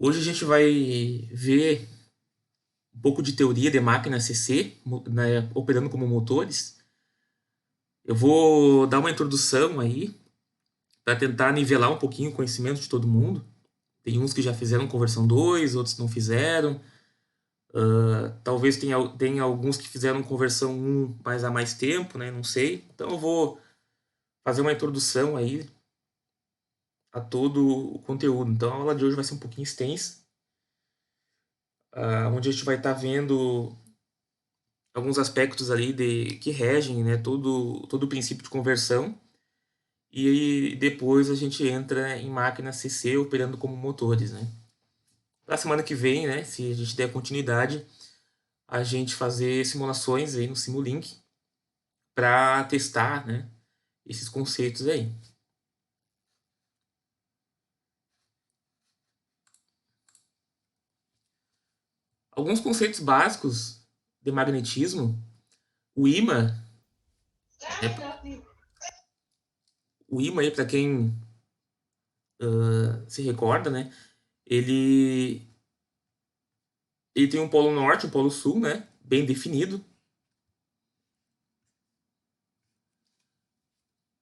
Hoje a gente vai ver um pouco de teoria de máquina CC, né, operando como motores. Eu vou dar uma introdução aí para tentar nivelar um pouquinho o conhecimento de todo mundo. Tem uns que já fizeram conversão 2, outros não fizeram. Talvez tenha alguns que fizeram conversão 1, mas há mais tempo, né? Não sei. Então eu vou fazer uma introdução aí a todo o conteúdo. Então a aula de hoje vai ser um pouquinho extensa, onde a gente vai estar vendo alguns aspectos ali que regem, né, todo o princípio de conversão. E aí depois a gente entra em máquinas CC operando como motores, né? Para a semana que vem, né, se a gente der continuidade, a gente fazer simulações aí no Simulink para testar, né, esses conceitos aí. Alguns conceitos básicos de magnetismo. O ímã, né, o ímã aí para quem se recorda, né, ele ele tem um polo norte, um polo sul, né, bem definido,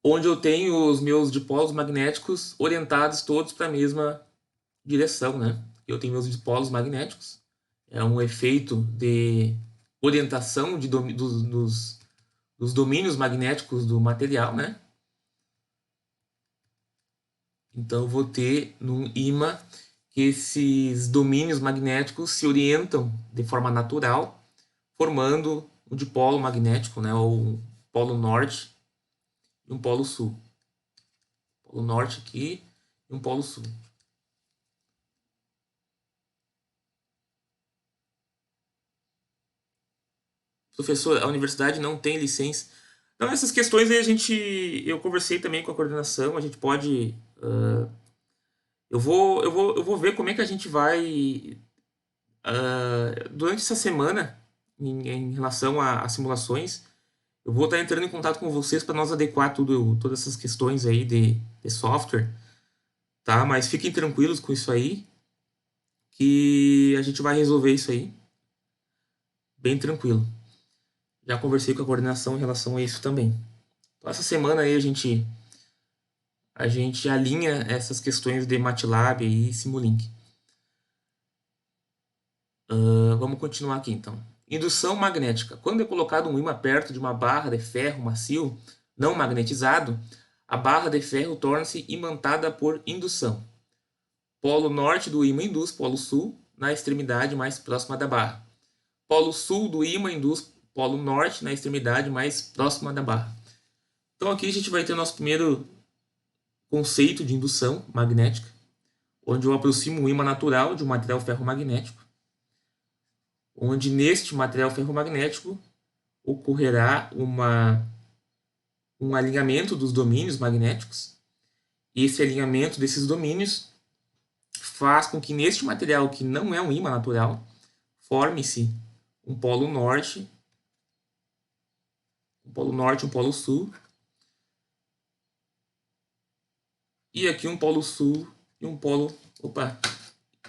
onde eu tenho os meus dipolos magnéticos orientados todos para a mesma direção, né? Eu tenho meus dipolos magnéticos, é um efeito de orientação dos domínios magnéticos do material, né? Então eu vou ter no ímã que esses domínios magnéticos se orientam de forma natural, formando um dipolo magnético, né? Ou um polo norte e um polo sul. Polo norte aqui e um polo sul. Professor, a universidade não tem licença. Então, essas questões aí eu conversei também com a coordenação, a gente pode, eu vou ver como é que a gente vai, durante essa semana, em relação a simulações, eu vou estar entrando em contato com vocês para nós adequar todas essas questões aí de software, tá? Mas fiquem tranquilos com isso aí, que a gente vai resolver isso aí, bem tranquilo. Já conversei com a coordenação em relação a isso também. Então, essa semana aí a gente alinha essas questões de MATLAB e Simulink. Vamos continuar aqui então. Indução magnética. Quando é colocado um ímã perto de uma barra de ferro macio não magnetizado, a barra de ferro torna-se imantada por indução. Polo norte do ímã induz polo sul na extremidade mais próxima da barra. Polo sul do ímã induz polo norte na extremidade mais próxima da barra. Então aqui a gente vai ter o nosso primeiro conceito de indução magnética, onde eu aproximo um ímã natural de um material ferromagnético, onde neste material ferromagnético ocorrerá um alinhamento dos domínios magnéticos. E esse alinhamento desses domínios faz com que neste material, que não é um ímã natural, forme-se um polo norte, um polo sul, e aqui um polo sul e um polo,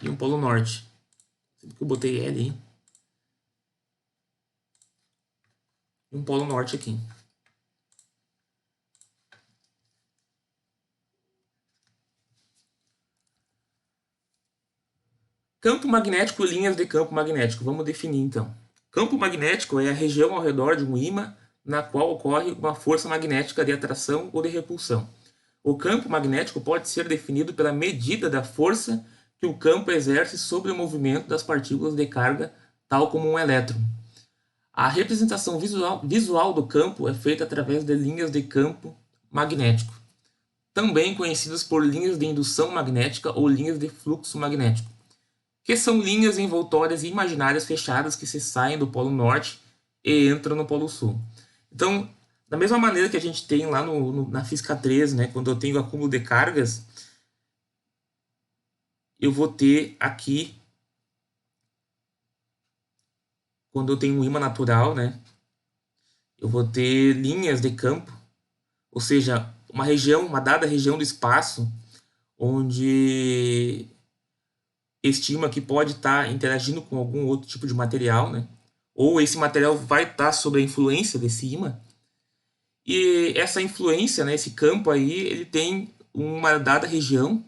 e um polo norte. Sempre que eu botei L, hein? E um polo norte aqui. Campo magnético e linhas de campo magnético. Vamos definir então. Campo magnético é a região ao redor de um ímã na qual ocorre uma força magnética de atração ou de repulsão. O campo magnético pode ser definido pela medida da força que o campo exerce sobre o movimento das partículas de carga, tal como um elétron. A representação visual do campo é feita através de linhas de campo magnético, também conhecidas por linhas de indução magnética ou linhas de fluxo magnético, que são linhas envoltórias imaginárias fechadas que se saem do polo norte e entram no polo sul. Então, da mesma maneira que a gente tem lá na física 3, né, quando eu tenho acúmulo de cargas, eu vou ter aqui, quando eu tenho um ímã natural, né, eu vou ter linhas de campo, ou seja, uma dada região do espaço, onde estima que pode estar interagindo com algum outro tipo de material, né? Ou esse material vai estar sob a influência desse ímã. E essa influência, né, esse campo aí, ele tem uma dada região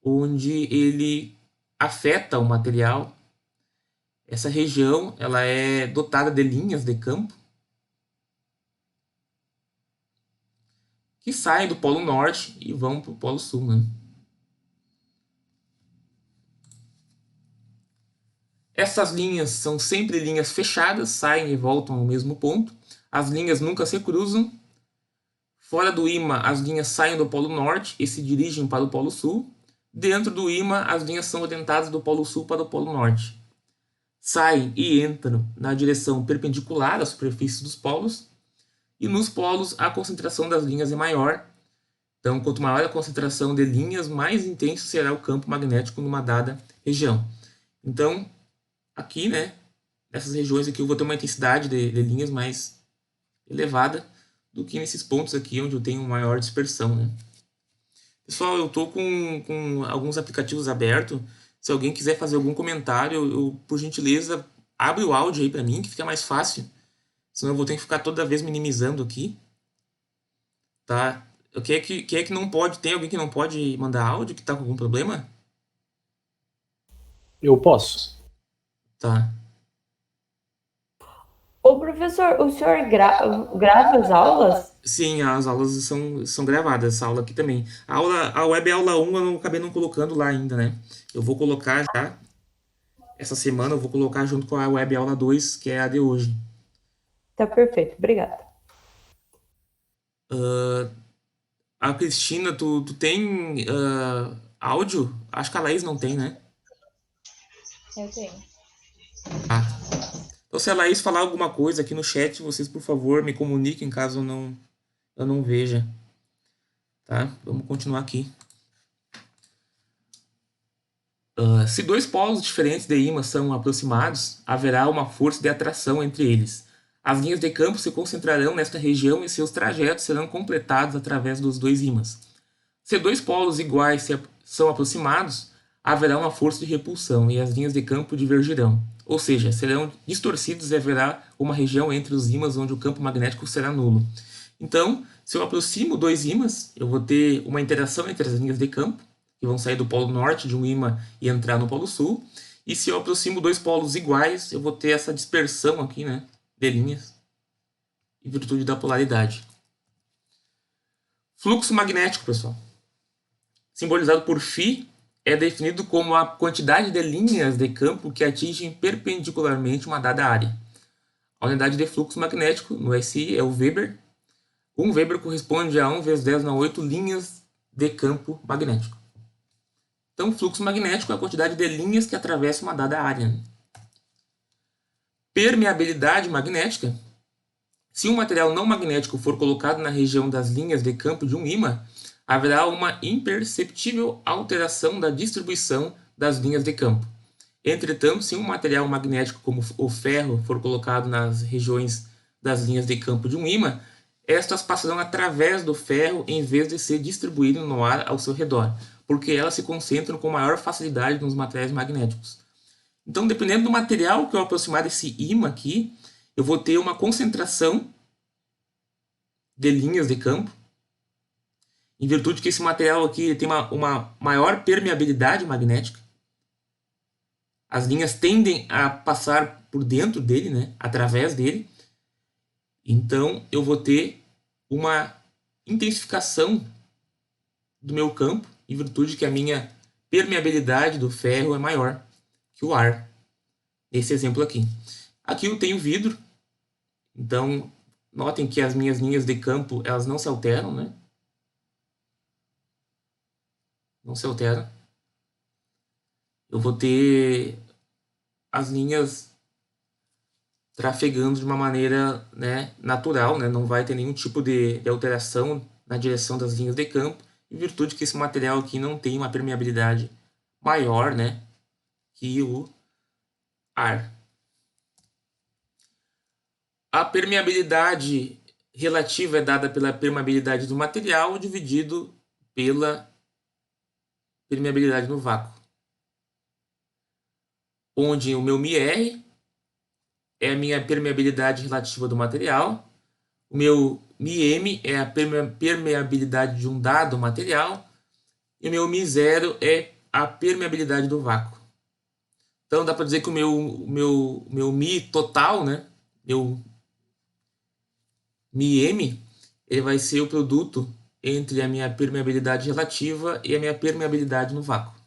onde ele afeta o material. Essa região ela é dotada de linhas de campo que saem do Polo Norte e vão para o Polo Sul, né? Essas linhas são sempre linhas fechadas, saem e voltam ao mesmo ponto. As linhas nunca se cruzam. Fora do ímã, as linhas saem do Polo Norte e se dirigem para o Polo Sul. Dentro do ímã, as linhas são orientadas do Polo Sul para o Polo Norte. Saem e entram na direção perpendicular à superfície dos polos. E nos polos, a concentração das linhas é maior. Então, quanto maior a concentração de linhas, mais intenso será o campo magnético numa dada região. Então, aqui, né, nessas regiões aqui eu vou ter uma intensidade de linhas mais elevada do que nesses pontos aqui onde eu tenho maior dispersão, né. Pessoal, eu estou com alguns aplicativos abertos. Se alguém quiser fazer algum comentário, por gentileza, abre o áudio aí para mim, que fica mais fácil. Senão eu vou ter que ficar toda vez minimizando aqui, tá? Quem é que não pode? Tem alguém que não pode mandar áudio, que está com algum problema? Eu posso. Tá. Ô, professor, o senhor grava as aulas? Sim, as aulas são gravadas, essa aula aqui também. A web aula 1 eu não acabei não colocando lá ainda, né? Eu vou colocar já, essa semana eu vou colocar junto com a web aula 2, que é a de hoje. Tá perfeito, obrigada. A Cristina, tu tem áudio? Acho que a Laís não tem, né? Eu tenho. Ah. Então, se a Laís falar alguma coisa aqui no chat, vocês, por favor, me comuniquem caso eu não veja. Tá? Vamos continuar aqui. Se dois polos diferentes de ímã são aproximados, haverá uma força de atração entre eles. As linhas de campo se concentrarão nesta região e seus trajetos serão completados através dos dois ímãs. Se dois polos iguais são aproximados, haverá uma força de repulsão e as linhas de campo divergirão, ou seja, serão distorcidos e haverá uma região entre os ímãs onde o campo magnético será nulo. Então, se eu aproximo dois ímãs, eu vou ter uma interação entre as linhas de campo, que vão sair do polo norte de um ímã e entrar no polo sul. E se eu aproximo dois polos iguais, eu vou ter essa dispersão aqui, né, de linhas, em virtude da polaridade. Fluxo magnético, pessoal, simbolizado por φ, é definido como a quantidade de linhas de campo que atingem perpendicularmente uma dada área. A unidade de fluxo magnético, no SI, é o Weber. 1 Weber corresponde a 1 vezes 10 na 8 linhas de campo magnético. Então, fluxo magnético é a quantidade de linhas que atravessam uma dada área. Permeabilidade magnética. Se um material não magnético for colocado na região das linhas de campo de um ímã, haverá uma imperceptível alteração da distribuição das linhas de campo. Entretanto, se um material magnético como o ferro for colocado nas regiões das linhas de campo de um ímã, estas passarão através do ferro em vez de ser distribuídas no ar ao seu redor, porque elas se concentram com maior facilidade nos materiais magnéticos. Então, dependendo do material que eu aproximar desse ímã aqui, eu vou ter uma concentração de linhas de campo, em virtude que esse material aqui tem uma maior permeabilidade magnética. As linhas tendem a passar por dentro dele, né, através dele. Então, eu vou ter uma intensificação do meu campo, em virtude que a minha permeabilidade do ferro é maior que o ar. Nesse exemplo aqui. Aqui eu tenho vidro, então notem que as minhas linhas de campo elas não se alteram, né? Não se alteram. Eu vou ter as linhas trafegando de uma maneira, né, natural, né? Não vai ter nenhum tipo de alteração na direção das linhas de campo, em virtude que esse material aqui não tem uma permeabilidade maior, né, que o ar. A permeabilidade relativa é dada pela permeabilidade do material dividido pela permeabilidade no vácuo. onde o meu μr é a minha permeabilidade relativa do material, o meu μm é a permeabilidade de um dado material, e o meu μ0 é a permeabilidade do vácuo. Então dá para dizer que o meu μ total, né, meu μm, ele vai ser o produto entre a minha permeabilidade relativa e a minha permeabilidade no vácuo,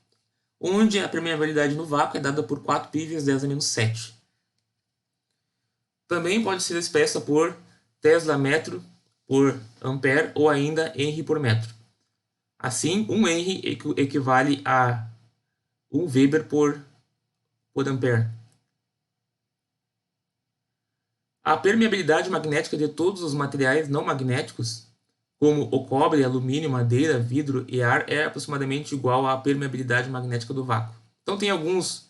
onde a permeabilidade no vácuo é dada por 4π vezes 10 a menos 7. Também pode ser expressa por Tesla metro por ampere ou ainda Henry por metro. Assim, 1 Henry equivale a 1 Weber por ampere. A permeabilidade magnética de todos os materiais não magnéticos, como o cobre, alumínio, madeira, vidro e ar, é aproximadamente igual à permeabilidade magnética do vácuo. Então tem alguns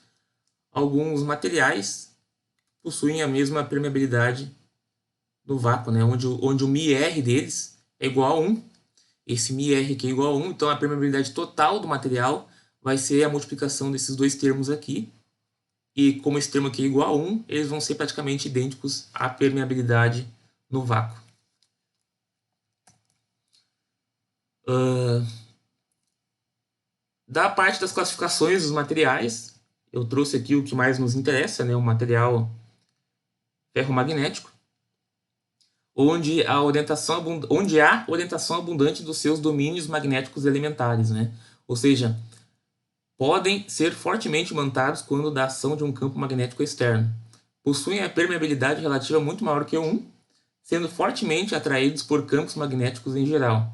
materiais que possuem a mesma permeabilidade do vácuo, né? onde o μr deles é igual a 1. Esse μr aqui é igual a 1, então a permeabilidade total do material vai ser a multiplicação desses dois termos aqui. E como esse termo aqui é igual a 1, eles vão ser praticamente idênticos à permeabilidade no vácuo. Da parte das classificações dos materiais, eu trouxe aqui o que mais nos interessa, né? O material ferromagnético, onde há orientação abundante dos seus domínios magnéticos elementares, né? Ou seja, podem ser fortemente imantados quando da ação de um campo magnético externo. Possuem a permeabilidade relativa muito maior que 1, sendo fortemente atraídos por campos magnéticos em geral.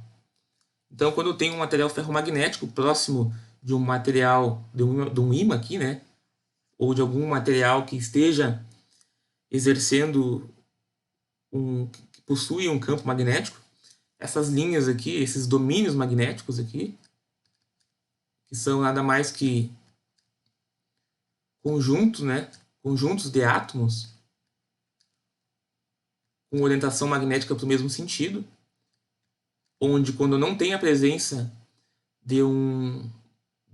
Então, quando eu tenho um material ferromagnético próximo de um material, de um ímã aqui, né? Ou de algum material que esteja exercendo que possui um campo magnético, essas linhas aqui, esses domínios magnéticos aqui, que são nada mais que conjuntos, né? Conjuntos de átomos com orientação magnética para o mesmo sentido, onde quando não tem a presença de um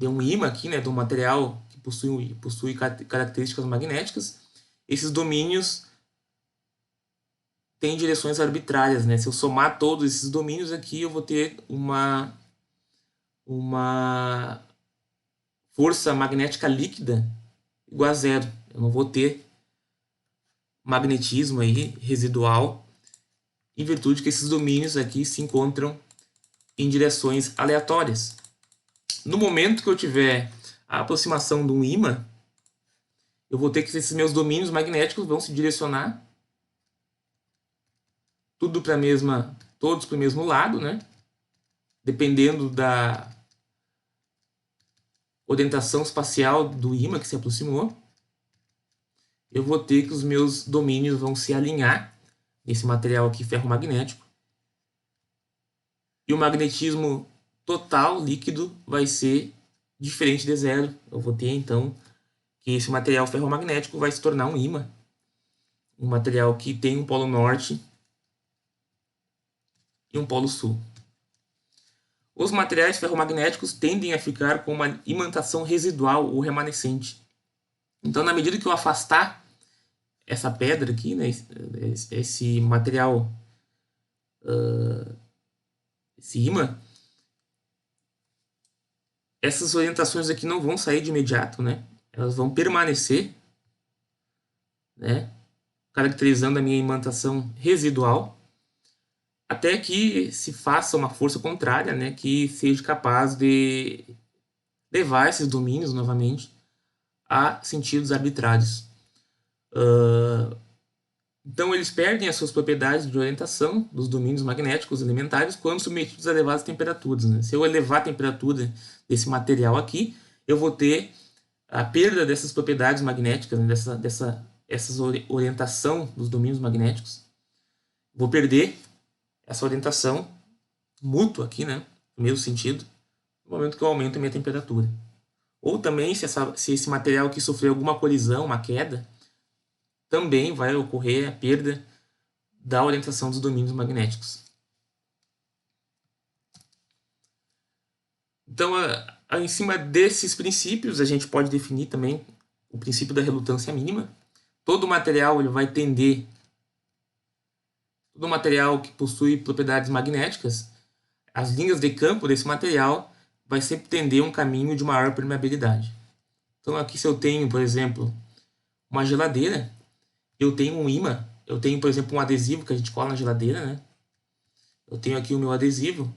ímã aqui, né, de um material que possui características magnéticas, esses domínios têm direções arbitrárias, né? Se eu somar todos esses domínios aqui, eu vou ter uma força magnética líquida igual a zero. Eu não vou ter magnetismo aí residual, em virtude que esses domínios aqui se encontram em direções aleatórias. No momento que eu tiver a aproximação de um ímã, eu vou ter que esses meus domínios magnéticos vão se direcionar todos para o mesmo lado, né? Dependendo da orientação espacial do ímã que se aproximou, eu vou ter que os meus domínios vão se alinhar nesse material aqui ferromagnético. E o magnetismo total líquido vai ser diferente de zero. Eu vou ter então que esse material ferromagnético vai se tornar um ímã, um material que tem um polo norte e um polo sul. Os materiais ferromagnéticos tendem a ficar com uma imantação residual ou remanescente. Então, na medida que eu afastar essa pedra aqui, né, esse material, esse ímã, essas orientações aqui não vão sair de imediato, né? Elas vão permanecer, né, caracterizando a minha imantação residual, até que se faça uma força contrária, né, que seja capaz de levar esses domínios novamente a sentidos arbitrários. Então, eles perdem as suas propriedades de orientação dos domínios magnéticos elementares quando submetidos a elevadas temperaturas, né? Se eu elevar a temperatura desse material aqui, eu vou ter a perda dessas propriedades magnéticas, né? Essa orientação dos domínios magnéticos. Vou perder essa orientação mútua aqui, né? No mesmo sentido, no momento que eu aumento a minha temperatura. Ou também, se esse material aqui sofrer alguma colisão, uma queda, também vai ocorrer a perda da orientação dos domínios magnéticos. Então, em cima desses princípios, a gente pode definir também o princípio da relutância mínima. Todo material ele vai tender, todo material que possui propriedades magnéticas, as linhas de campo desse material vai sempre tender um caminho de maior permeabilidade. Então aqui se eu tenho, por exemplo, uma geladeira, eu tenho um ímã, eu tenho, por exemplo, um adesivo que a gente cola na geladeira, né? Eu tenho aqui o meu adesivo.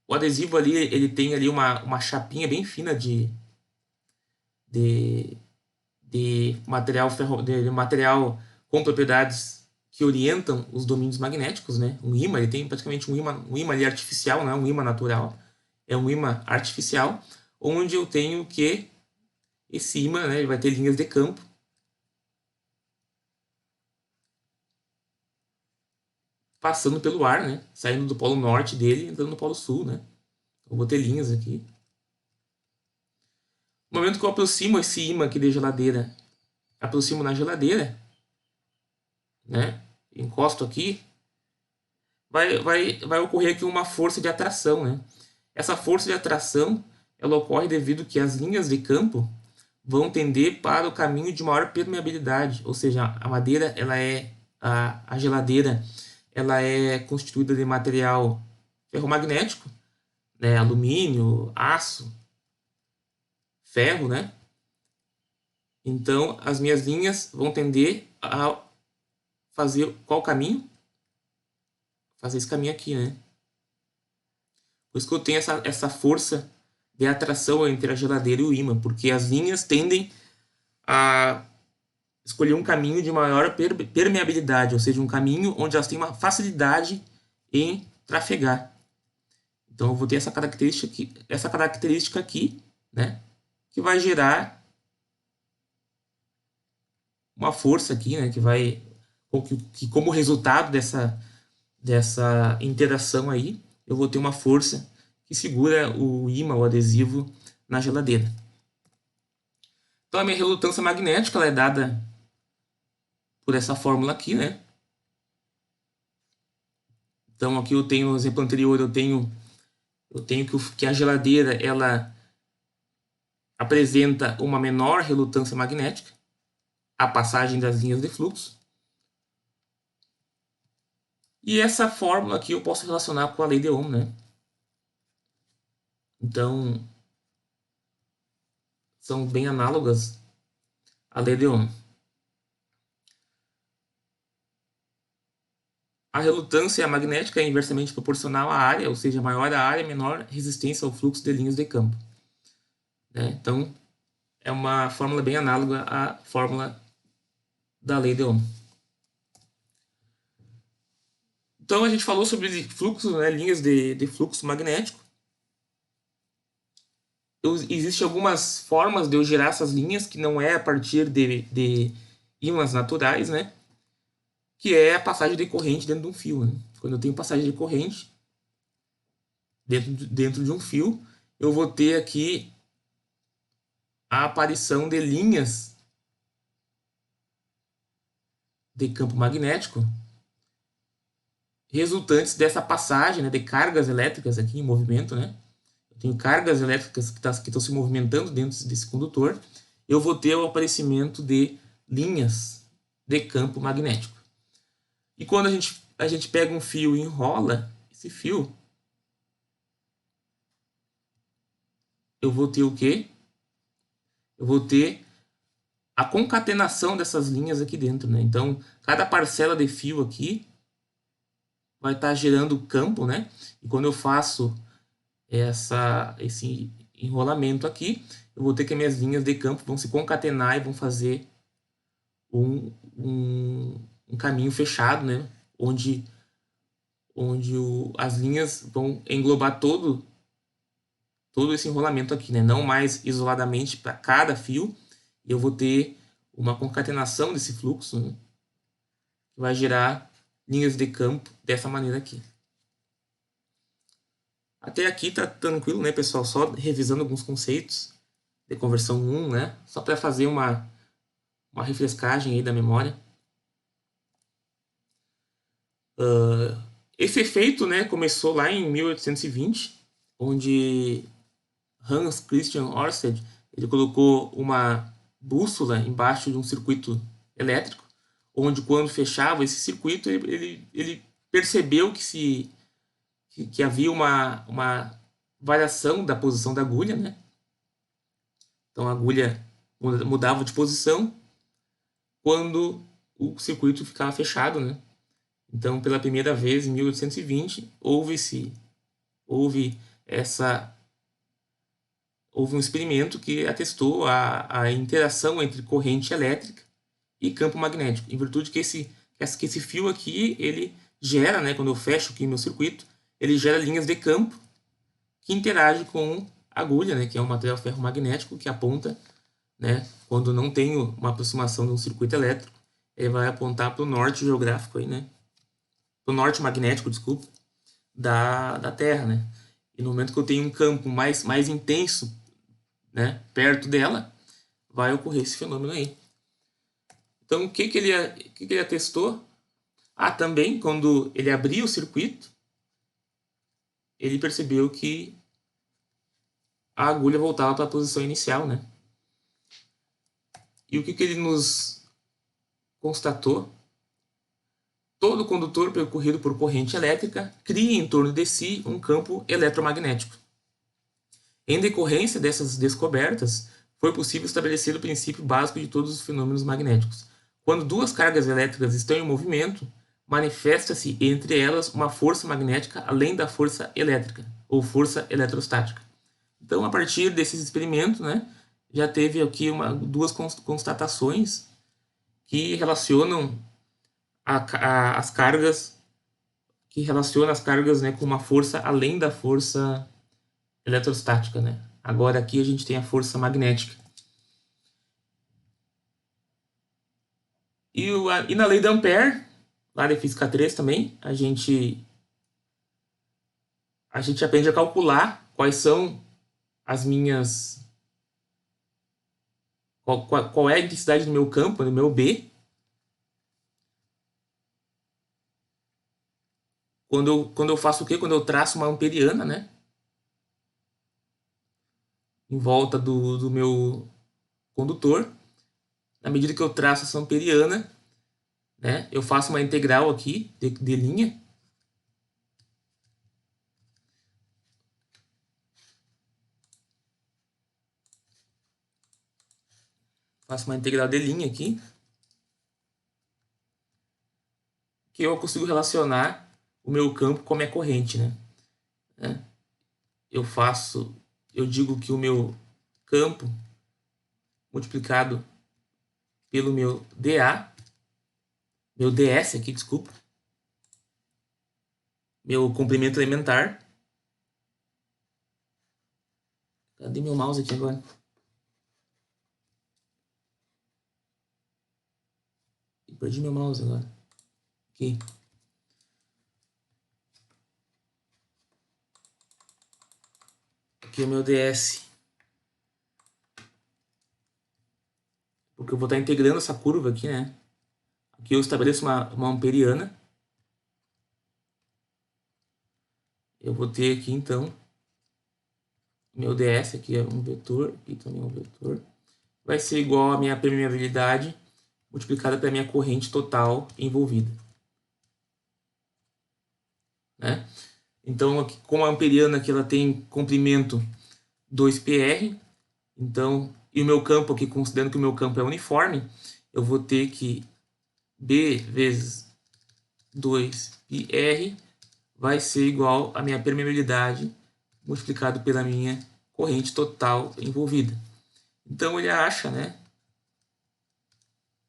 O adesivo ali, ele tem ali uma chapinha bem fina de, de material com propriedades que orientam os domínios magnéticos, né? Um ímã, ele tem praticamente um ímã ali artificial, não é um ímã natural, é um ímã artificial, onde eu tenho que esse ímã, né, ele vai ter linhas de campo passando pelo ar, né? Saindo do polo norte dele e entrando no polo sul, né? Eu vou ter linhas aqui. No momento que eu aproximo esse ímã aqui da geladeira, aproximo na geladeira, né? Encosto aqui, vai ocorrer aqui uma força de atração, né? Essa força de atração, ela ocorre devido que as linhas de campo vão tender para o caminho de maior permeabilidade, ou seja, a madeira, a geladeira, ela é constituída de material ferromagnético, né? Alumínio, aço, ferro, né? Então, as minhas linhas vão tender a fazer qual caminho? Fazer esse caminho aqui, né? Por isso que eu tenho essa força de atração entre a geladeira e o ímã, porque as linhas tendem a escolher um caminho de maior permeabilidade, ou seja, um caminho onde elas têm uma facilidade em trafegar. Então eu vou ter essa característica aqui, né, que vai gerar uma força aqui, né, que como resultado dessa interação aí, eu vou ter uma força que segura o ímã, o adesivo, na geladeira. Então a minha relutância magnética ela é dada por essa fórmula aqui, né? Então aqui eu tenho no exemplo anterior, eu tenho que a geladeira ela apresenta uma menor relutância magnética, a passagem das linhas de fluxo. E essa fórmula aqui eu posso relacionar com a lei de Ohm, né? Então, são bem análogas à lei de Ohm. A relutância magnética é inversamente proporcional à área, ou seja, maior a área, menor resistência ao fluxo de linhas de campo. Né? Então, é uma fórmula bem análoga à fórmula da lei de Ohm. Então, a gente falou sobre fluxos, né? Linhas de fluxo magnético. Existem algumas formas de eu gerar essas linhas que não é a partir de ímãs naturais, né? Que é a passagem de corrente dentro de um fio. Né? Quando eu tenho passagem de corrente dentro de um fio, eu vou ter aqui a aparição de linhas de campo magnético resultantes dessa passagem, né, de cargas elétricas aqui em movimento, né? Eu tenho cargas elétricas que estão se movimentando dentro desse condutor. Eu vou ter o aparecimento de linhas de campo magnético. E quando a gente pega um fio e enrola esse fio, eu vou ter o quê? Eu vou ter a concatenação dessas linhas aqui dentro, né? Então, cada parcela de fio aqui vai estar gerando campo, né? E quando eu faço esse enrolamento aqui, eu vou ter que as minhas linhas de campo vão se concatenar e vão fazer um caminho fechado, né? Onde as linhas vão englobar todo esse enrolamento aqui, né? Não mais isoladamente para cada fio. Eu vou ter uma concatenação desse fluxo, né? Que vai gerar linhas de campo dessa maneira aqui. Até aqui tá tranquilo, né, pessoal? Só revisando alguns conceitos de conversão 1, né? Só para fazer uma refrescagem aí da memória. Esse efeito, né, começou lá em 1820, onde Hans Christian Ørsted, ele colocou uma bússola embaixo de um circuito elétrico, onde quando fechava esse circuito, ele percebeu que havia uma variação da posição da agulha, né? Então a agulha mudava de posição quando o circuito ficava fechado, né? Então, pela primeira vez, em 1820, houve um experimento que atestou a interação entre corrente elétrica e campo magnético, em virtude que esse fio aqui, ele gera, né, quando eu fecho aqui meu circuito, ele gera linhas de campo que interagem com a agulha, né, que é um material ferromagnético que aponta, né, quando não tenho uma aproximação de um circuito elétrico, ele vai apontar para o norte geográfico aí, né, para o norte magnético, desculpa, da Terra, né. E no momento que eu tenho um campo mais intenso, né, perto dela, vai ocorrer esse fenômeno aí. Então, o que ele atestou? Também, quando ele abria o circuito, ele percebeu que a agulha voltava para a posição inicial, né? E o que ele nos constatou? Todo condutor percorrido por corrente elétrica cria em torno de si um campo eletromagnético. Em decorrência dessas descobertas, foi possível estabelecer o princípio básico de todos os fenômenos magnéticos. Quando duas cargas elétricas estão em movimento, manifesta-se entre elas uma força magnética além da força elétrica, ou força eletrostática. Então, a partir desses experimentos, né, já teve aqui duas constatações que relacionam as cargas, né, com uma força além da força eletrostática, né? Agora aqui a gente tem a força magnética. E na lei de Ampère, lá de física 3 também, a gente aprende a calcular quais são as minhas... Qual é a intensidade do meu campo, do meu B, quando eu faço o quê? Quando eu traço uma amperiana, né? Em volta do meu condutor. Na medida que eu traço essa amperiana, né, eu faço uma integral aqui de linha. Faço uma integral de linha aqui. Que eu consigo relacionar o meu campo com a minha corrente, né? Eu digo que o meu campo multiplicado pelo meu dA, meu ds aqui, desculpa, meu comprimento elementar. Cadê meu mouse aqui agora? Perdi meu mouse agora. Aqui. Aqui é o meu ds. Porque eu vou estar integrando essa curva aqui, né? Aqui eu estabeleço uma amperiana. Eu vou ter aqui, então, meu ds aqui é um vetor, aqui também é um vetor. Vai ser igual a minha permeabilidade multiplicada pela minha corrente total envolvida. Né? Então, como a amperiana aqui ela tem comprimento 2πr, então, e o meu campo aqui, considerando que o meu campo é uniforme, eu vou ter que B vezes 2πr vai ser igual a minha permeabilidade multiplicado pela minha corrente total envolvida. Então, ele acha, né?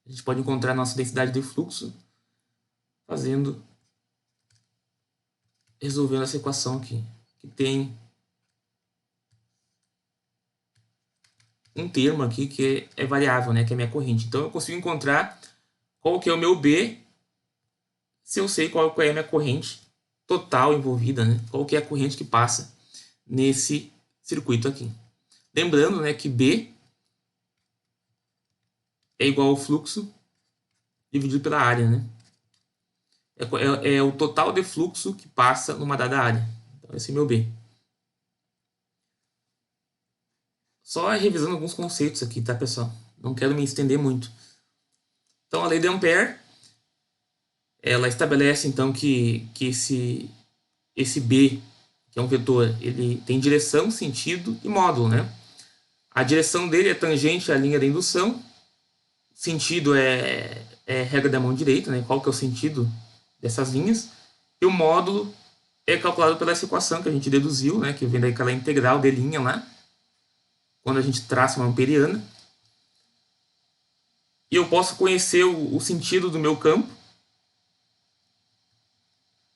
A gente pode encontrar a nossa densidade de fluxo resolvendo essa equação aqui, que tem um termo aqui que é variável, né, que é a minha corrente. Então eu consigo encontrar qual que é o meu B se eu sei qual é a minha corrente total envolvida, né? Qual que é a corrente que passa nesse circuito aqui. Lembrando, né, que B é igual ao fluxo dividido pela área, né? É o total de fluxo que passa numa dada área. Então esse é meu B. Só revisando alguns conceitos aqui, tá, pessoal? Não quero me estender muito. Então, a lei de Ampère, ela estabelece, então, que esse B, que é um vetor, ele tem direção, sentido e módulo, né? A direção dele é tangente à linha da indução, sentido é regra da mão direita, né? Qual que é o sentido dessas linhas, e o módulo é calculado pela essa equação que a gente deduziu, né? Que vem daquela integral de linha lá, quando a gente traça uma amperiana. E eu posso conhecer o sentido do meu campo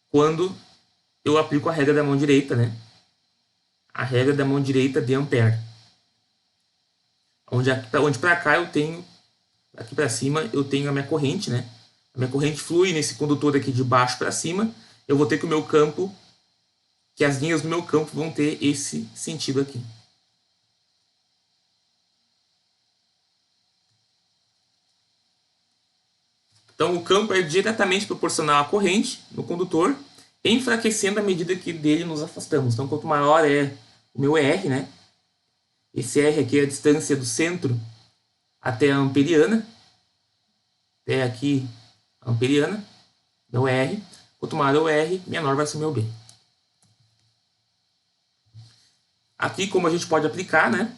quando eu aplico a regra da mão direita, né? A regra da mão direita de Ampère. Onde para cá eu tenho, aqui para cima, eu tenho a minha corrente, né? A minha corrente flui nesse condutor aqui de baixo para cima. Eu vou ter que o meu campo, que as linhas do meu campo vão ter esse sentido aqui. Então o campo é diretamente proporcional à corrente no condutor, enfraquecendo à medida que dele nos afastamos. Então quanto maior é o meu R, né? Esse R aqui é a distância do centro até a amperiana, até aqui a amperiana, meu R. Quanto maior é o R, menor vai ser o meu B. Aqui, como a gente pode aplicar, né?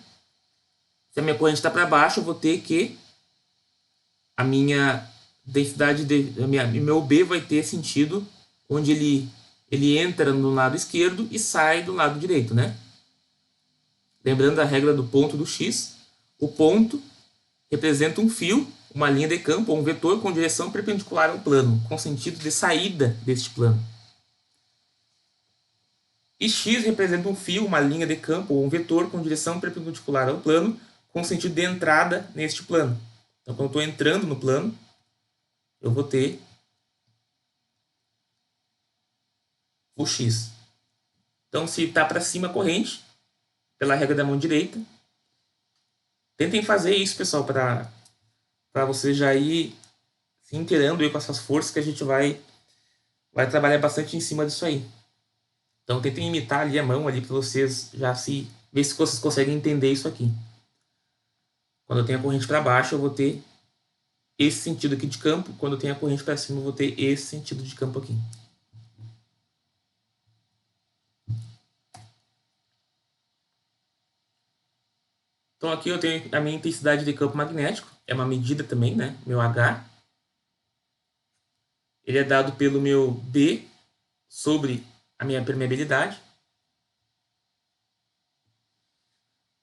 Se a minha corrente está para baixo, eu vou ter que a minha densidade meu B vai ter sentido onde ele entra no lado esquerdo e sai do lado direito, né? Lembrando a regra do ponto do X, o ponto representa um fio, uma linha de campo ou um vetor com direção perpendicular ao plano, com sentido de saída deste plano. E X representa um fio, uma linha de campo ou um vetor com direção perpendicular ao plano, com sentido de entrada neste plano. Então, quando eu estou entrando no plano, eu vou ter o X. Então, se está para cima a corrente, pela regra da mão direita, tentem fazer isso, pessoal, para você já ir se inteirando aí com essas forças que a gente vai trabalhar bastante em cima disso aí. Então, tentem imitar ali a mão ali para vocês já se ver se vocês conseguem entender isso aqui. Quando eu tenho a corrente para baixo, eu vou ter esse sentido aqui de campo. Quando eu tenho a corrente para cima, eu vou ter esse sentido de campo aqui. Então aqui eu tenho a minha intensidade de campo magnético, é uma medida também, né? Meu H. Ele é dado pelo meu B sobre a minha permeabilidade.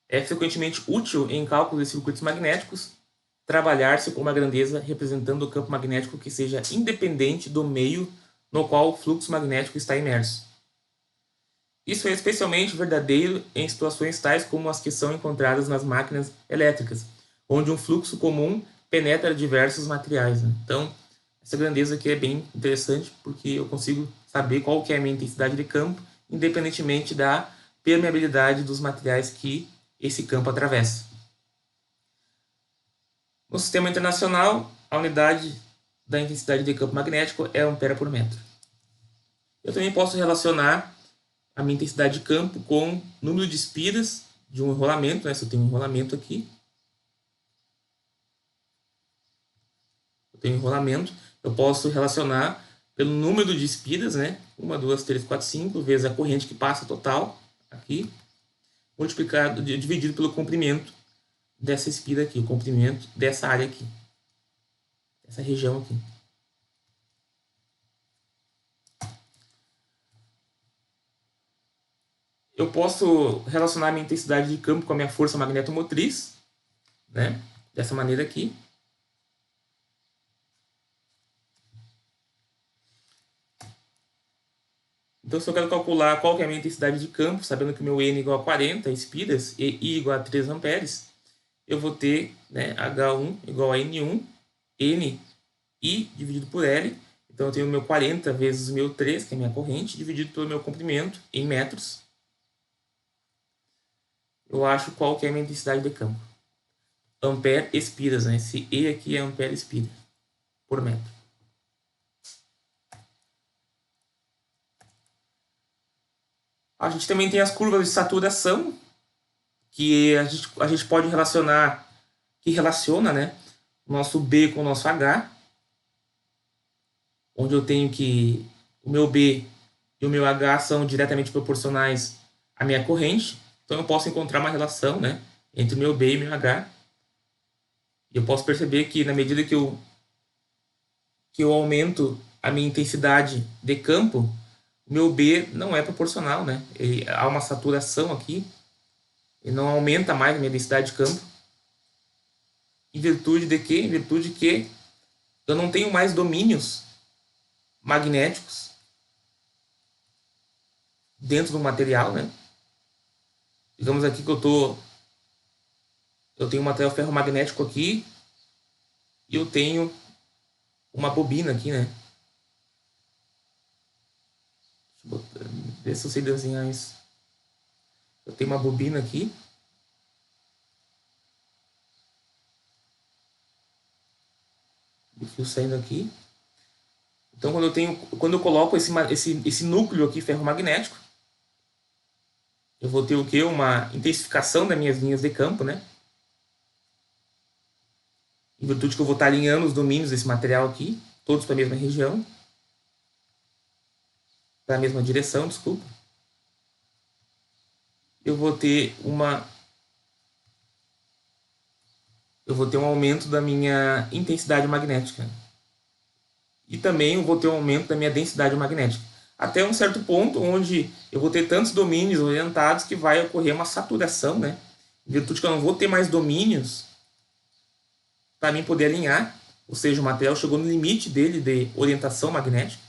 É frequentemente útil em cálculo de circuitos magnéticos trabalhar-se com uma grandeza representando o campo magnético que seja independente do meio no qual o fluxo magnético está imerso. Isso é especialmente verdadeiro em situações tais como as que são encontradas nas máquinas elétricas, onde um fluxo comum penetra diversos materiais. Né? Então, essa grandeza aqui é bem interessante, porque eu consigo saber qual que é a minha intensidade de campo, independentemente da permeabilidade dos materiais que esse campo atravessa. No sistema internacional, a unidade da intensidade de campo magnético é ampere por metro. Eu também posso relacionar a minha intensidade de campo com número de espiras de um enrolamento, né? Se eu tenho um enrolamento aqui, eu posso relacionar pelo número de espiras, né? 1, 2, 3, 4, 5, vezes a corrente que passa total, aqui, multiplicado, dividido pelo comprimento dessa espira aqui, o comprimento dessa área aqui, essa região aqui. Eu posso relacionar a minha intensidade de campo com a minha força magnetomotriz, né? Dessa maneira aqui. Então, se eu quero calcular qual que é a minha intensidade de campo, sabendo que o meu N é igual a 40 espiras e I igual a 3 amperes, eu vou ter, né, H1 igual a N1, N, I dividido por L. Então, eu tenho o meu 40 vezes o meu 3, que é a minha corrente, dividido pelo meu comprimento em metros. Eu acho qual que é a minha intensidade de campo. Ampere espiras, né? Esse E aqui é ampere espira por metro. A gente também tem as curvas de saturação, que a gente pode relacionar, que relaciona, né, o nosso B com o nosso H, onde eu tenho que o meu B e o meu H são diretamente proporcionais à minha corrente. Então eu posso encontrar uma relação, né, entre o meu B e o meu H. E eu posso perceber que na medida que eu aumento a minha intensidade de campo, o meu B não é proporcional, né? Há uma saturação aqui, e não aumenta mais a minha densidade de campo. Em virtude de quê? Em virtude que eu não tenho mais domínios magnéticos dentro do material, né? Digamos aqui que eu tenho um material ferromagnético aqui e eu tenho uma bobina aqui, né? Deixa eu ver se eu sei desenhar isso. Eu tenho uma bobina aqui. O fio saindo aqui. Então, quando eu coloco esse núcleo aqui ferromagnético, eu vou ter o quê? Uma intensificação das minhas linhas de campo, né? Em virtude que eu vou estar alinhando os domínios desse material aqui, todos para a mesma região, para a mesma direção, desculpa. Eu vou ter um aumento da minha intensidade magnética. E também eu vou ter um aumento da minha densidade magnética. Até um certo ponto onde eu vou ter tantos domínios orientados que vai ocorrer uma saturação, né? Em virtude que eu não vou ter mais domínios para mim poder alinhar, ou seja, o material chegou no limite dele de orientação magnética.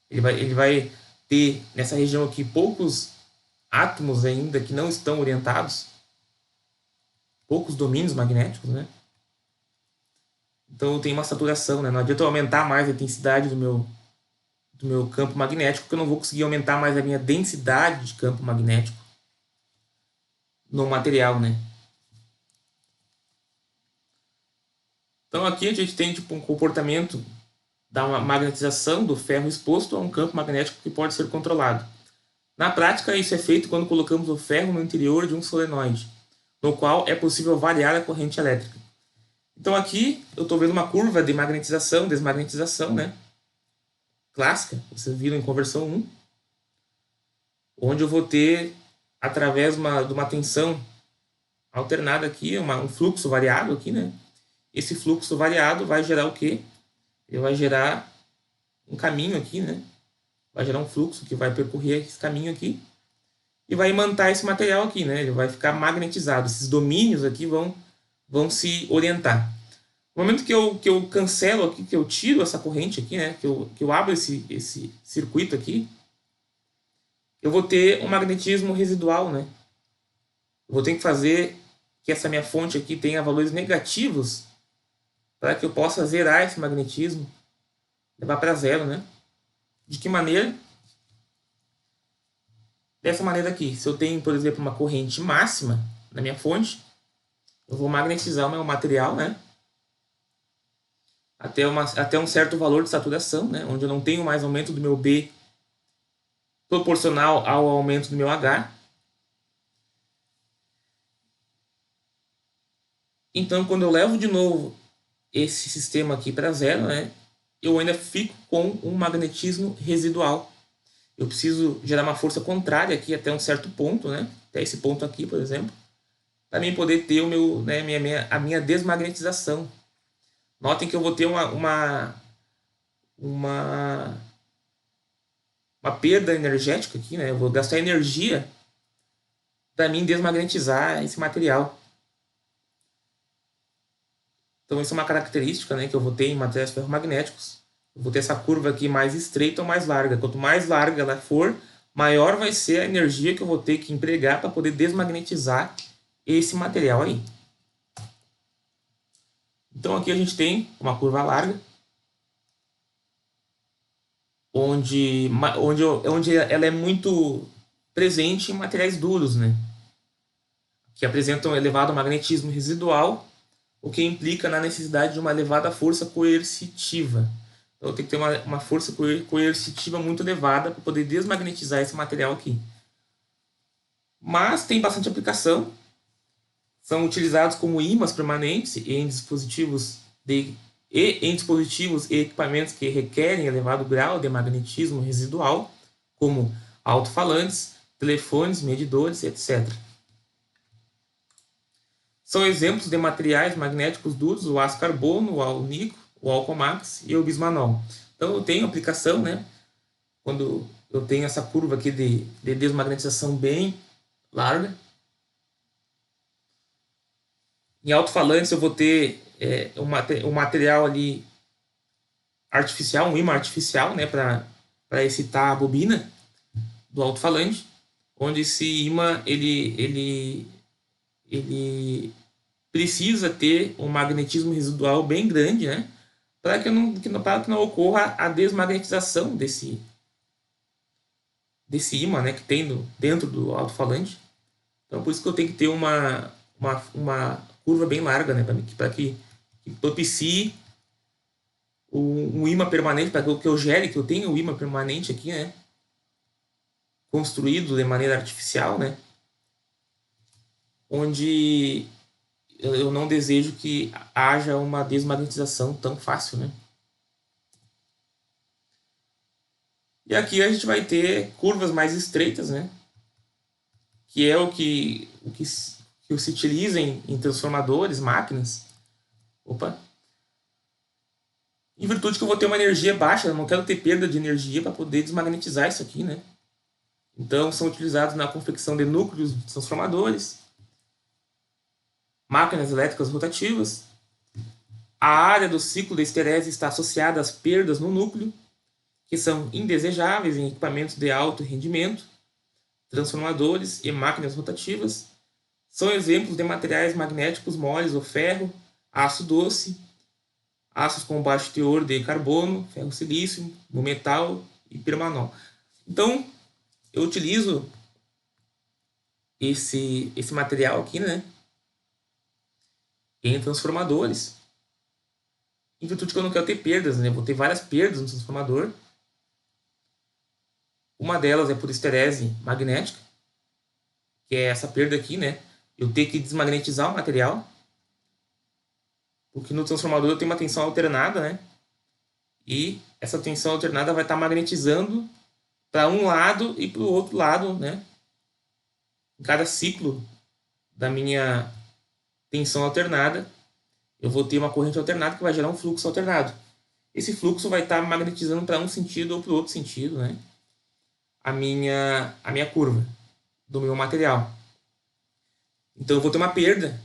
Ele vai ter nessa região aqui poucos átomos ainda que não estão orientados, poucos domínios magnéticos, né? Então eu tenho uma saturação, né? Não adianta eu aumentar mais a intensidade do meu campo magnético, porque eu não vou conseguir aumentar mais a minha densidade de campo magnético no material, né? Então aqui a gente tem tipo um comportamento da magnetização do ferro exposto a um campo magnético que pode ser controlado. Na prática, isso é feito quando colocamos o ferro no interior de um solenoide, no qual é possível variar a corrente elétrica. Então aqui eu estou vendo uma curva de magnetização, desmagnetização, né? Clássica, vocês viram em conversão 1, onde eu vou ter, através de uma tensão alternada aqui, um fluxo variado aqui, né? Esse fluxo variado vai gerar o quê? Ele vai gerar um caminho aqui, né? Vai gerar um fluxo que vai percorrer esse caminho aqui e vai imantar esse material aqui, né? Ele vai ficar magnetizado. Esses domínios aqui vão se orientar. No momento que eu cancelo aqui, que eu tiro essa corrente aqui, né? Que eu abro esse circuito aqui, eu vou ter um magnetismo residual, né? Eu vou ter que fazer que essa minha fonte aqui tenha valores negativos para que eu possa zerar esse magnetismo, levar para zero, né? De que maneira? Dessa maneira aqui. Se eu tenho, por exemplo, uma corrente máxima na minha fonte, eu vou magnetizar o meu material, né? Até um certo valor de saturação, né? Onde eu não tenho mais aumento do meu B proporcional ao aumento do meu H. Então, quando eu levo de novo esse sistema aqui para zero, né? Eu ainda fico com um magnetismo residual. Eu preciso gerar uma força contrária aqui até um certo ponto, né? Até esse ponto aqui, por exemplo, para mim poder ter a minha desmagnetização. Notem que eu vou ter uma perda energética aqui, né? Eu vou gastar energia para mim desmagnetizar esse material. Então isso é uma característica, né, que eu vou ter em materiais ferromagnéticos. Eu vou ter essa curva aqui mais estreita ou mais larga. Quanto mais larga ela for, maior vai ser a energia que eu vou ter que empregar para poder desmagnetizar esse material aí. Então aqui a gente tem uma curva larga, onde ela é muito presente em materiais duros, né? Que apresentam elevado magnetismo residual, o que implica na necessidade de uma elevada força coercitiva. Então eu tenho que ter uma força coercitiva muito elevada para poder desmagnetizar esse material aqui. Mas tem bastante aplicação São utilizados como ímãs permanentes em dispositivos e equipamentos que requerem elevado grau de magnetismo residual, como alto-falantes, telefones, medidores, etc. São exemplos de materiais magnéticos duros o aço carbono, o alnico, o alcomax e o bismanol. Então eu tenho aplicação, né? Quando eu tenho essa curva aqui de desmagnetização bem larga. Em alto-falantes eu vou ter um material ali artificial, um ímã artificial, né, para excitar a bobina do alto-falante, onde esse ímã ele precisa ter um magnetismo residual bem grande, né, para que não ocorra a desmagnetização desse ímã, né, que tem dentro do alto-falante. Então por isso que eu tenho que ter uma curva bem larga, né, para que propicie um ímã permanente, para que eu gere, que eu tenha o ímã permanente aqui, né, construído de maneira artificial, né, onde eu não desejo que haja uma desmagnetização tão fácil, né. E aqui a gente vai ter curvas mais estreitas, né, que é o que se utiliza em transformadores, máquinas. Em virtude que eu vou ter uma energia baixa, eu não quero ter perda de energia para poder desmagnetizar isso aqui, né? Então, são utilizados na confecção de núcleos de transformadores, máquinas elétricas rotativas. A área do ciclo de esterese está associada às perdas no núcleo, que são indesejáveis em equipamentos de alto rendimento, transformadores e máquinas rotativas. São exemplos de materiais magnéticos moles o ferro, aço doce, aços com baixo teor de carbono, ferro silício, no metal e permanol. Então, eu utilizo esse material aqui, né, em transformadores, em virtude que eu não quero ter perdas, né? Vou ter várias perdas no transformador. Uma delas é por esterese magnética, que é essa perda aqui, né? Eu tenho que desmagnetizar o material, porque no transformador eu tenho uma tensão alternada, né? E essa tensão alternada vai estar magnetizando para um lado e para o outro lado, né? Em cada ciclo da minha tensão alternada, eu vou ter uma corrente alternada que vai gerar um fluxo alternado. Esse fluxo vai estar magnetizando para um sentido ou para o outro sentido, né? A minha curva do meu material. Então eu vou ter uma perda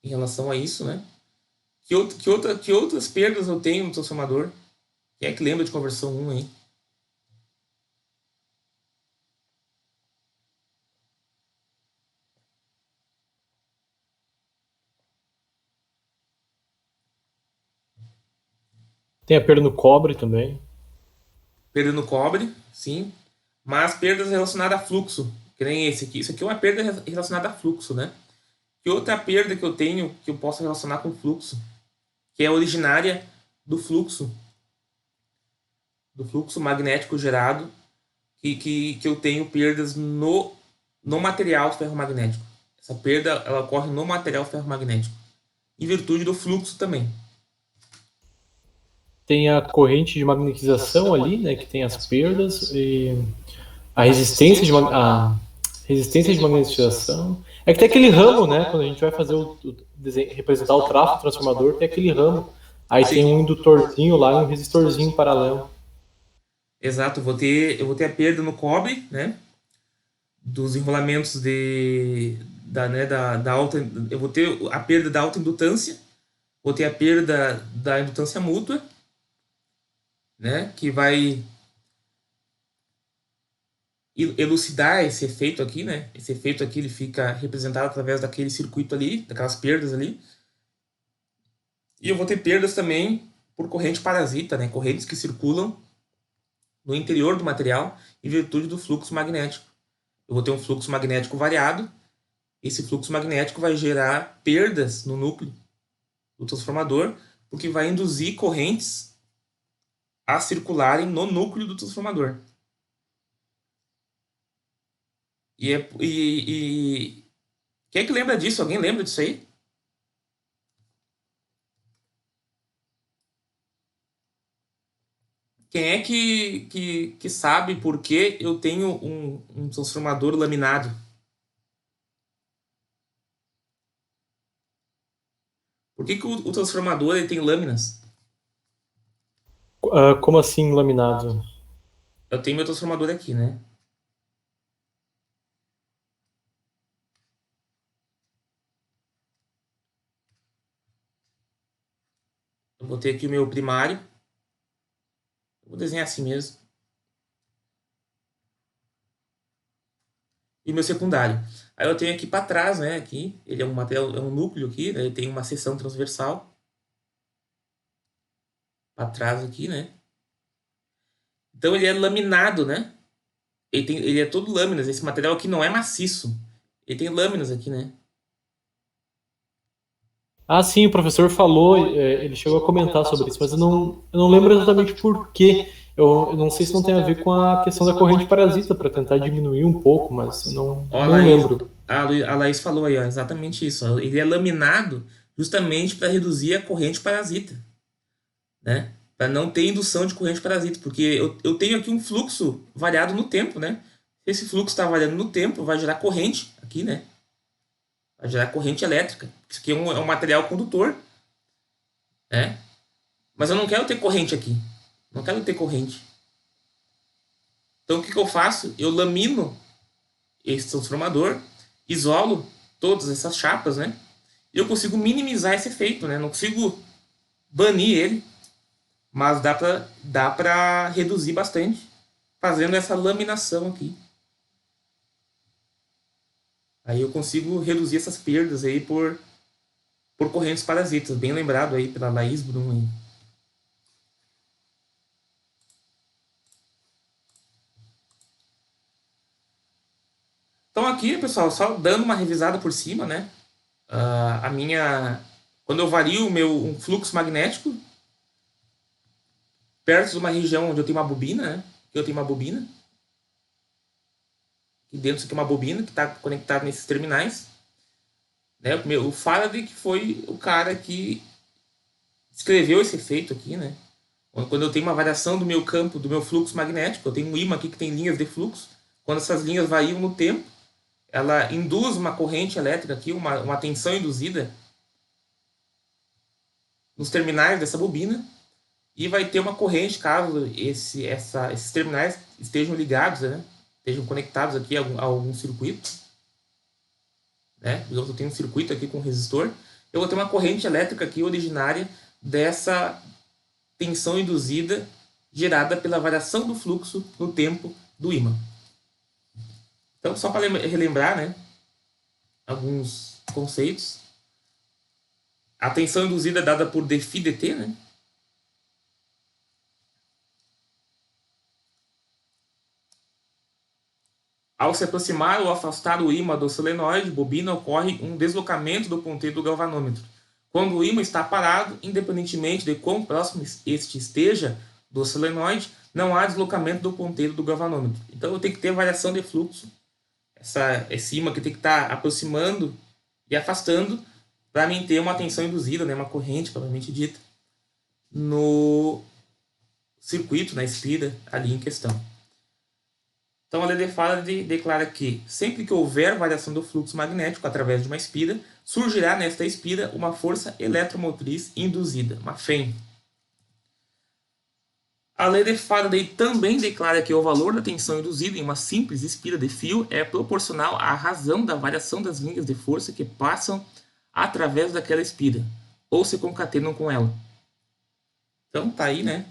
em relação a isso, né? Que outras perdas eu tenho no transformador? Quem é que lembra de conversão 1 aí? Tem a perda no cobre também. Perda no cobre, sim. Mas perdas relacionadas a fluxo, que nem esse aqui. Isso aqui é uma perda relacionada a fluxo, né? Que outra perda que eu tenho que eu posso relacionar com fluxo, que é originária do fluxo magnético gerado, que eu tenho perdas no material ferromagnético. Essa perda ela ocorre no material ferromagnético, em virtude do fluxo também. Tem a corrente de magnetização ali, né, que tem as perdas, e a resistência de magnetização. É que tem aquele ramo, né, quando a gente vai fazer representar o tráfego transformador, tem aquele ramo. Aí tem um indutorzinho lá e um resistorzinho paralelo. Exato, eu vou ter a perda no cobre, né? Dos enrolamentos da alta. Eu vou ter a perda da alta indutância, vou ter a perda da indutância mútua, né? Que vai elucidar esse efeito aqui, né? Esse efeito aqui ele fica representado através daquele circuito ali, daquelas perdas ali. E eu vou ter perdas também por corrente parasita, né? Correntes que circulam no interior do material em virtude do fluxo magnético. Eu vou ter um fluxo magnético variado. Esse fluxo magnético vai gerar perdas no núcleo do transformador, porque vai induzir correntes a circularem no núcleo do transformador. Quem é que lembra disso? Alguém lembra disso aí? Quem é que sabe por que eu tenho um transformador laminado? Por que o transformador ele tem lâminas? Como assim laminado? Eu tenho meu transformador aqui, né? Eu botei aqui o meu primário. Eu vou desenhar assim mesmo. E o meu secundário. Aí eu tenho aqui para trás, né? Aqui, ele é um material, é um núcleo aqui, né? Ele tem uma seção transversal para trás aqui, né? Então ele é laminado, né? Ele é todo lâminas. Esse material aqui não é maciço. Ele tem lâminas aqui, né? Ah, sim, o professor falou, ele chegou a comentar sobre isso, mas eu não lembro exatamente por quê. Eu não sei se não tem a ver com a questão da corrente parasita, para tentar diminuir um pouco, mas eu Ó, não lembro. A Laís falou aí, ó, exatamente isso. Ó. Ele é laminado justamente para reduzir a corrente parasita, né? Para não ter indução de corrente parasita, porque eu tenho aqui um fluxo variado no tempo, né? Se esse fluxo está variando no tempo, vai gerar corrente aqui, né? Vai gerar corrente elétrica. Isso aqui é um material condutor, né? Mas eu não quero ter corrente aqui. Não quero ter corrente. Então o que eu faço? Eu lamino esse transformador, isolo todas essas chapas, né? E eu consigo minimizar esse efeito, né? Não consigo banir ele, mas dá pra reduzir bastante fazendo essa laminação aqui. Aí eu consigo reduzir essas perdas aí por correntes parasitas. Bem lembrado aí pela Laís Brum aí. Então aqui, pessoal, só dando uma revisada por cima, né? A minha... Quando eu vario um fluxo magnético perto de uma região onde eu tenho uma bobina, né? Aqui eu tenho uma bobina. Aqui dentro aqui é uma bobina que está conectada nesses terminais. Né? O Faraday que foi o cara que escreveu esse efeito aqui, né? Quando eu tenho uma variação do meu campo, do meu fluxo magnético, eu tenho um ímã aqui que tem linhas de fluxo. Quando essas linhas variam no tempo, ela induz uma corrente elétrica aqui, uma tensão induzida nos terminais dessa bobina e vai ter uma corrente caso esses terminais estejam ligados, né? Estejam conectados aqui a algum circuito. Né? Eu tenho um circuito aqui com resistor. Eu vou ter uma corrente elétrica aqui originária dessa tensão induzida gerada pela variação do fluxo no tempo do ímã. Então, só para relembrar, né, alguns conceitos. A tensão induzida é dada por dφdt, né? Ao se aproximar ou afastar o ímã do solenoide, bobina, ocorre um deslocamento do ponteiro do galvanômetro. Quando o ímã está parado, independentemente de quão próximo este esteja do solenoide, não há deslocamento do ponteiro do galvanômetro. Então eu tenho que ter variação de fluxo. Esse ímã que tem que estar aproximando e afastando para mim ter uma tensão induzida, né, uma corrente, propriamente dita, no circuito, na espira ali em questão. Então a lei de Faraday declara que sempre que houver variação do fluxo magnético através de uma espira, surgirá nesta espira uma força eletromotriz induzida, uma FEM. A lei de Faraday também declara que o valor da tensão induzida em uma simples espira de fio é proporcional à razão da variação das linhas de força que passam através daquela espira, ou se concatenam com ela. Então tá aí, né?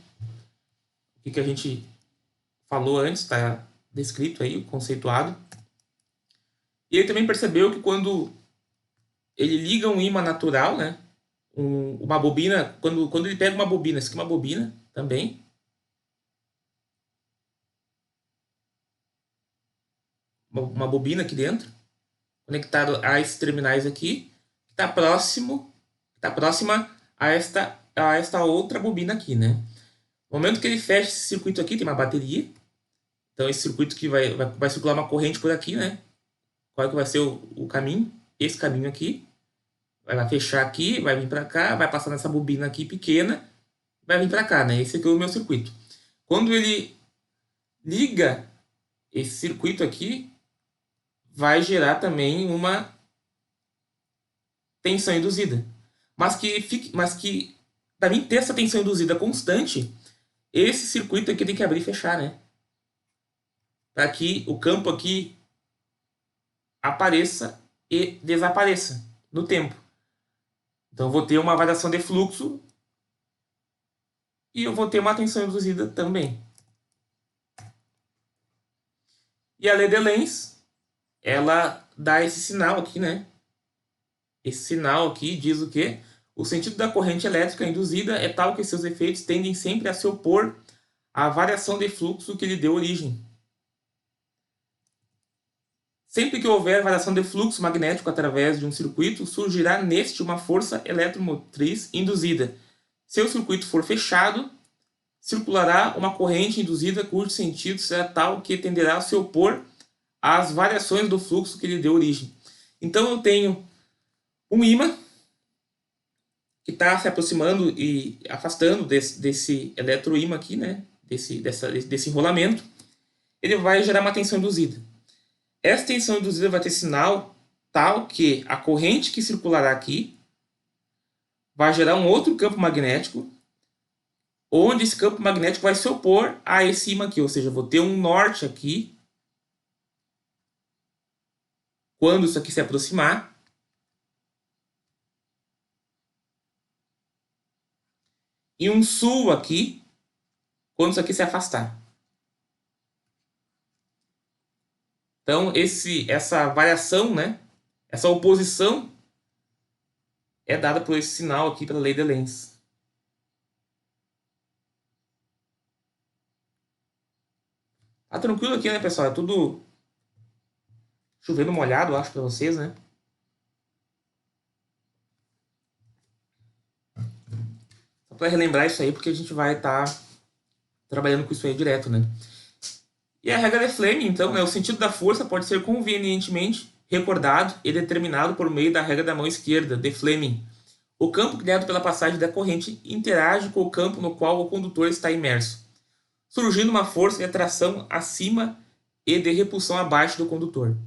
O que a gente falou antes, tá descrito aí, conceituado. E ele também percebeu que quando ele liga um ímã natural, né? Uma bobina, quando ele pega uma bobina, isso aqui é uma bobina também. Uma bobina aqui dentro, conectado a esses terminais aqui, que está próxima a esta outra bobina aqui, né? No momento que ele fecha esse circuito aqui, tem uma bateria. Então esse circuito que vai circular uma corrente por aqui, né? Qual é que vai ser o caminho? esse caminho aqui, vai fechar aqui, vai vir para cá, vai passar nessa bobina aqui pequena, vai vir para cá, né? Esse aqui é o meu circuito. Quando ele liga esse circuito aqui, vai gerar também uma tensão induzida. Mas que para mim ter essa tensão induzida constante, esse circuito aqui tem que abrir e fechar, né? Para que o campo aqui apareça e desapareça no tempo. Então eu vou ter uma variação de fluxo e eu vou ter uma tensão induzida também. E a lei de Lenz, ela dá esse sinal aqui, né? Esse sinal aqui diz o quê? O sentido da corrente elétrica induzida é tal que seus efeitos tendem sempre a se opor à variação de fluxo que lhe deu origem. Sempre que houver variação de fluxo magnético através de um circuito, surgirá neste uma força eletromotriz induzida. Se o circuito for fechado, circulará uma corrente induzida cujo sentido será tal que tenderá a se opor às variações do fluxo que lhe deu origem. Então eu tenho um ímã que está se aproximando e afastando desse eletroímã aqui, né? desse enrolamento. Ele vai gerar uma tensão induzida. Essa tensão induzida vai ter sinal tal que a corrente que circulará aqui vai gerar um outro campo magnético, onde esse campo magnético vai se opor a esse ímã aqui, ou seja, vou ter um norte aqui quando isso aqui se aproximar, e um sul aqui quando isso aqui se afastar. Então, essa variação, né, essa oposição é dada por esse sinal aqui pela lei de Lenz. Tá tranquilo aqui, né, pessoal? É tudo chovendo molhado, acho, para vocês, né? Só para relembrar isso aí, porque a gente vai estar trabalhando com isso aí direto, né? E a regra de Fleming, então, né, o sentido da força pode ser convenientemente recordado e determinado por meio da regra da mão esquerda, de Fleming. O campo criado pela passagem da corrente interage com o campo no qual o condutor está imerso, surgindo uma força de atração acima e de repulsão abaixo do condutor.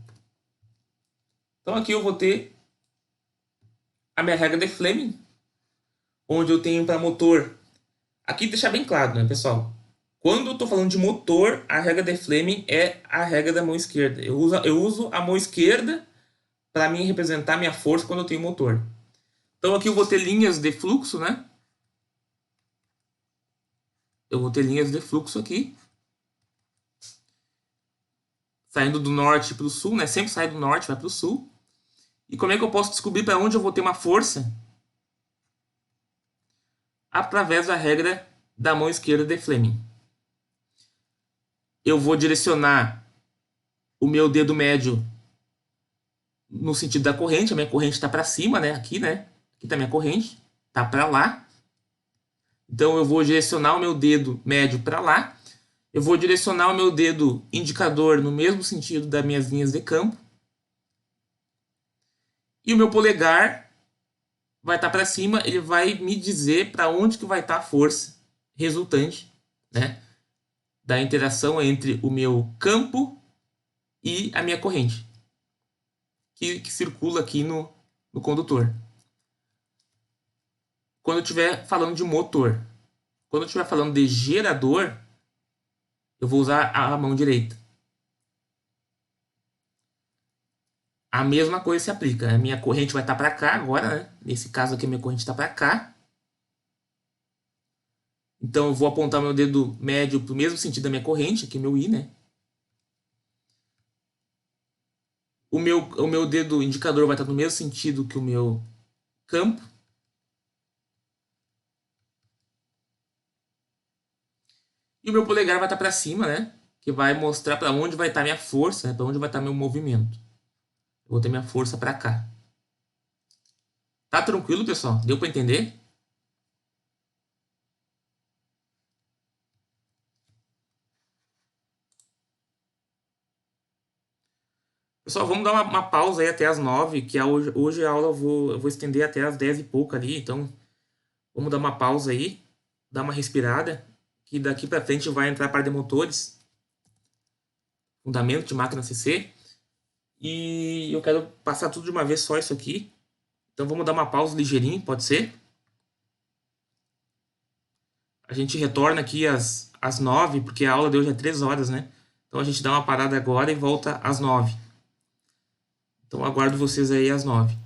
Então aqui eu vou ter a minha regra de Fleming, onde eu tenho para motor. Aqui deixar bem claro, né, pessoal? Quando eu estou falando de motor, a regra de Fleming é a regra da mão esquerda. Eu uso a mão esquerda para mim representar minha força quando eu tenho motor. Então aqui eu vou ter linhas de fluxo, né? Eu vou ter linhas de fluxo aqui. Saindo do norte para o sul, né? Sempre sai do norte, vai para o sul. E como é que eu posso descobrir para onde eu vou ter uma força? Através da regra da mão esquerda de Fleming. Eu vou direcionar o meu dedo médio no sentido da corrente. A minha corrente está para cima, né? Aqui, né? Aqui está a minha corrente. Está para lá. Então eu vou direcionar o meu dedo médio para lá. Eu vou direcionar o meu dedo indicador no mesmo sentido das minhas linhas de campo. E o meu polegar vai estar para cima, ele vai me dizer para onde que vai estar a força resultante, né, da interação entre o meu campo e a minha corrente, que circula aqui no condutor. Quando eu estiver falando de motor. Quando eu estiver falando de gerador, eu vou usar a mão direita. A mesma coisa se aplica. A minha corrente vai estar para cá agora, né? Nesse caso aqui, a minha corrente está para cá. Então, eu vou apontar meu dedo médio para o mesmo sentido da minha corrente, aqui meu I, né? O meu dedo indicador vai estar no mesmo sentido que o meu campo. E o meu polegar vai estar para cima, né? Que vai mostrar para onde vai estar minha força, né? Para onde vai estar meu movimento. Eu vou ter minha força para cá. Tá tranquilo, pessoal? Deu para entender? Pessoal, vamos dar uma pausa aí até as 9, que hoje a aula eu vou estender até as 10 e pouco ali, então vamos dar uma pausa aí, dar uma respirada, que daqui para frente vai entrar a parte de motores, fundamento de máquina CC, e eu quero passar tudo de uma vez só isso aqui, então vamos dar uma pausa ligeirinho, pode ser? A gente retorna aqui às 9, porque a aula de hoje é 3 horas, né? Então a gente dá uma parada agora e volta às 9. Então aguardo vocês aí às 9.